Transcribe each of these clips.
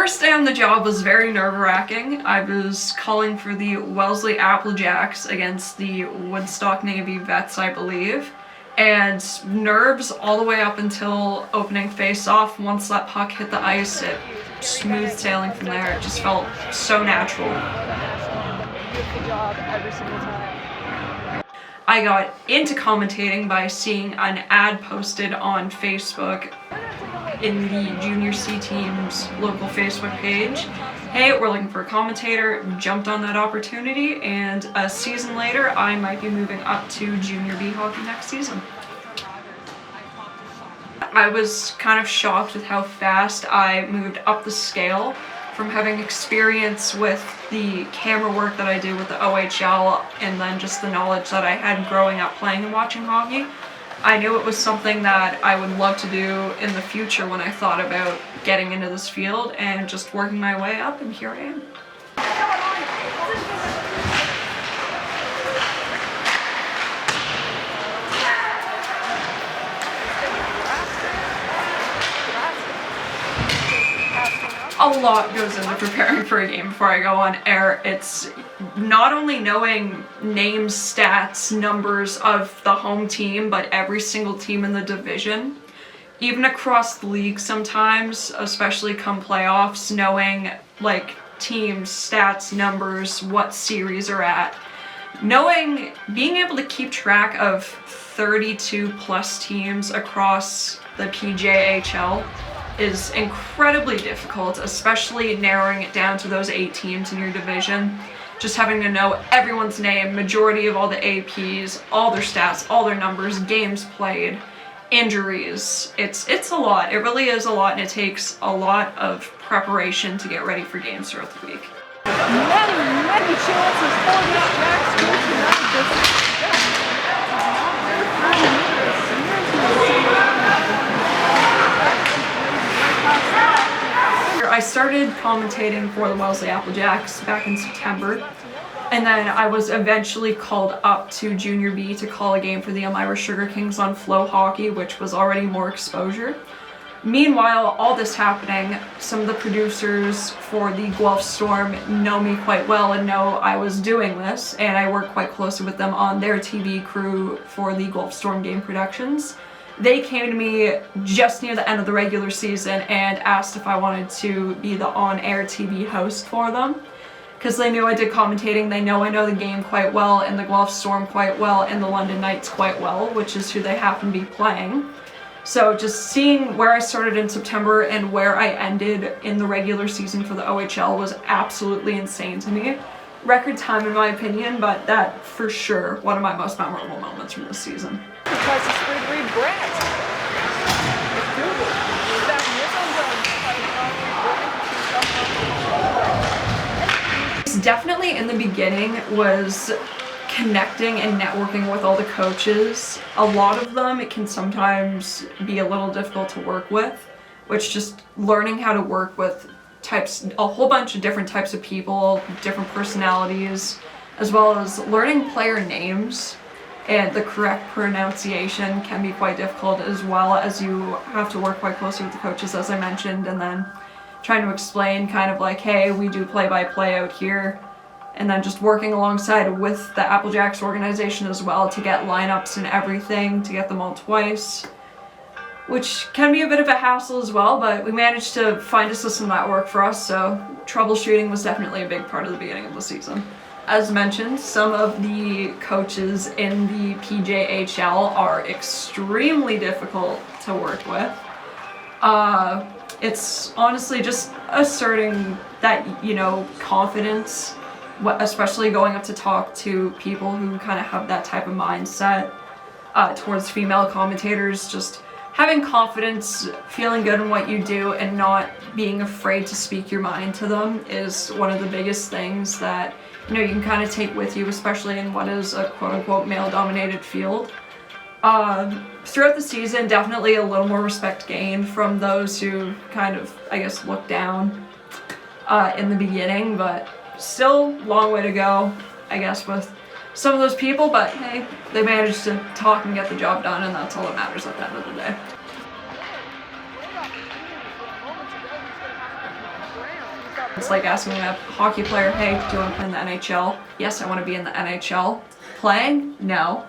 first day on the job was very nerve-wracking. I was calling for the Wellesley Apple Jacks against the Woodstock Navy Vets, I believe. And nerves all the way up until opening face-off. Once that puck hit the ice, it smooth sailing from there. It just felt so natural. I got into commentating by seeing an ad posted on Facebook in the Junior C team's local Facebook page. Hey, we're looking for a commentator. Jumped on that opportunity, and a season later, I might be moving up to Junior B hockey next season. I was kind of shocked with how fast I moved up the scale from having experience with the camera work that I do with the OHL and then just the knowledge that I had growing up playing and watching hockey. I knew it was something that I would love to do in the future when I thought about getting into this field and just working my way up, and here I am. A lot goes into preparing for a game before I go on air. It's not only knowing names, stats, numbers of the home team, but every single team in the division. Even across the league sometimes, especially come playoffs, knowing like teams, stats, numbers, what series are at. Being able to keep track of 32 plus teams across the PJHL is incredibly difficult, especially narrowing it down to those 8 teams in your division. Just having to know everyone's name, majority of all the APs, all their stats, all their numbers, games played, injuries. It's a lot. It really is a lot, and it takes a lot of preparation to get ready for games throughout the week. Many chances for the Jacks tonight. I started commentating for the Wellesley Apple Jacks back in September, and then I was eventually called up to Junior B to call a game for the Elmira Sugar Kings on Flow Hockey, which was already more exposure. Meanwhile, all this happening, some of the producers for the Guelph Storm know me quite well and know I was doing this, and I work quite closely with them on their TV crew for the Guelph Storm game productions. They came to me just near the end of the regular season and asked if I wanted to be the on-air TV host for them, because they knew I did commentating. They know I know the game quite well, and the Guelph Storm quite well, and the London Knights quite well, which is who they happen to be playing. So just seeing where I started in September and where I ended in the regular season for the OHL was absolutely insane to me. Record time in my opinion, but that for sure one of my most memorable moments from this season. Because it's free Brett. Definitely in the beginning was connecting and networking with all the coaches. A lot of them, it can sometimes be a little difficult to work with, which just learning how to work with a whole bunch of different types of people, different personalities, as well as learning player names and the correct pronunciation can be quite difficult, as well as you have to work quite closely with the coaches, as I mentioned, and then trying to explain kind of like, hey, we do play-by-play out here, and then just working alongside with the Apple Jacks organization as well to get lineups and everything, to get them all twice, which can be a bit of a hassle as well, but we managed to find a system that worked for us, so troubleshooting was definitely a big part of the beginning of the season. As mentioned, some of the coaches in the PJHL are extremely difficult to work with. It's honestly just asserting that, confidence, especially going up to talk to people who kind of have that type of mindset towards female commentators, just having confidence, feeling good in what you do, and not being afraid to speak your mind to them is one of the biggest things that you can kind of take with you, especially in what is a quote-unquote male-dominated field. Throughout the season, definitely a little more respect gained from those who kind of, look down in the beginning, but still long way to go, with some of those people, but hey, they managed to talk and get the job done, and that's all that matters at the end of the day. It's like asking a hockey player, hey, do you want to play in the NHL? Yes, I want to be in the NHL. Playing? No.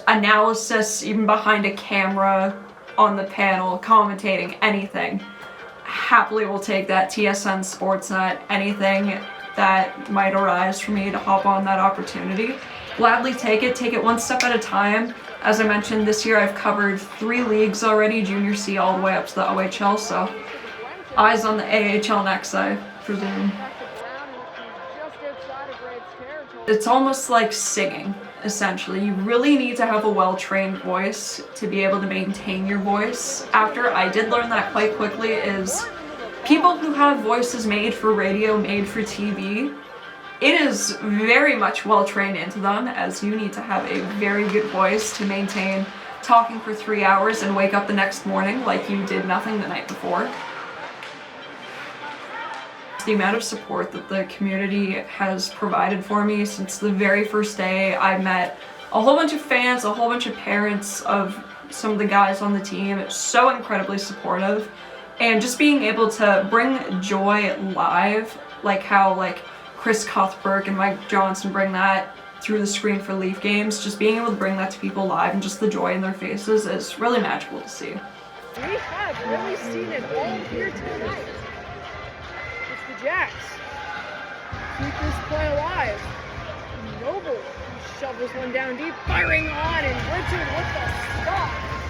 Analysis, even behind a camera, on the panel, commentating, anything. Happily will take that. TSN, Sportsnet, anything that might arise for me to hop on that opportunity. Gladly take it one step at a time. As I mentioned, this year I've covered 3 leagues already, Junior C all the way up to the OHL, so eyes on the AHL next, I presume. It's almost like singing, essentially. You really need to have a well-trained voice to be able to maintain your voice. After I did learn that quite quickly is people who have voices made for radio, made for TV, it is very much well-trained into them, as you need to have a very good voice to maintain talking for 3 hours and wake up the next morning like you did nothing the night before. The amount of support that the community has provided for me since the very first day. I met a whole bunch of fans, a whole bunch of parents of some of the guys on the team. It's so incredibly supportive. And just being able to bring joy live, like how Chris Cuthbert and Mike Johnson bring that through the screen for Leaf games, just being able to bring that to people live and just the joy in their faces is really magical to see. We have really seen it all here tonight. It's the Jacks. Keep this play alive. Noble shovels one down deep, firing on, and Richard with the stop.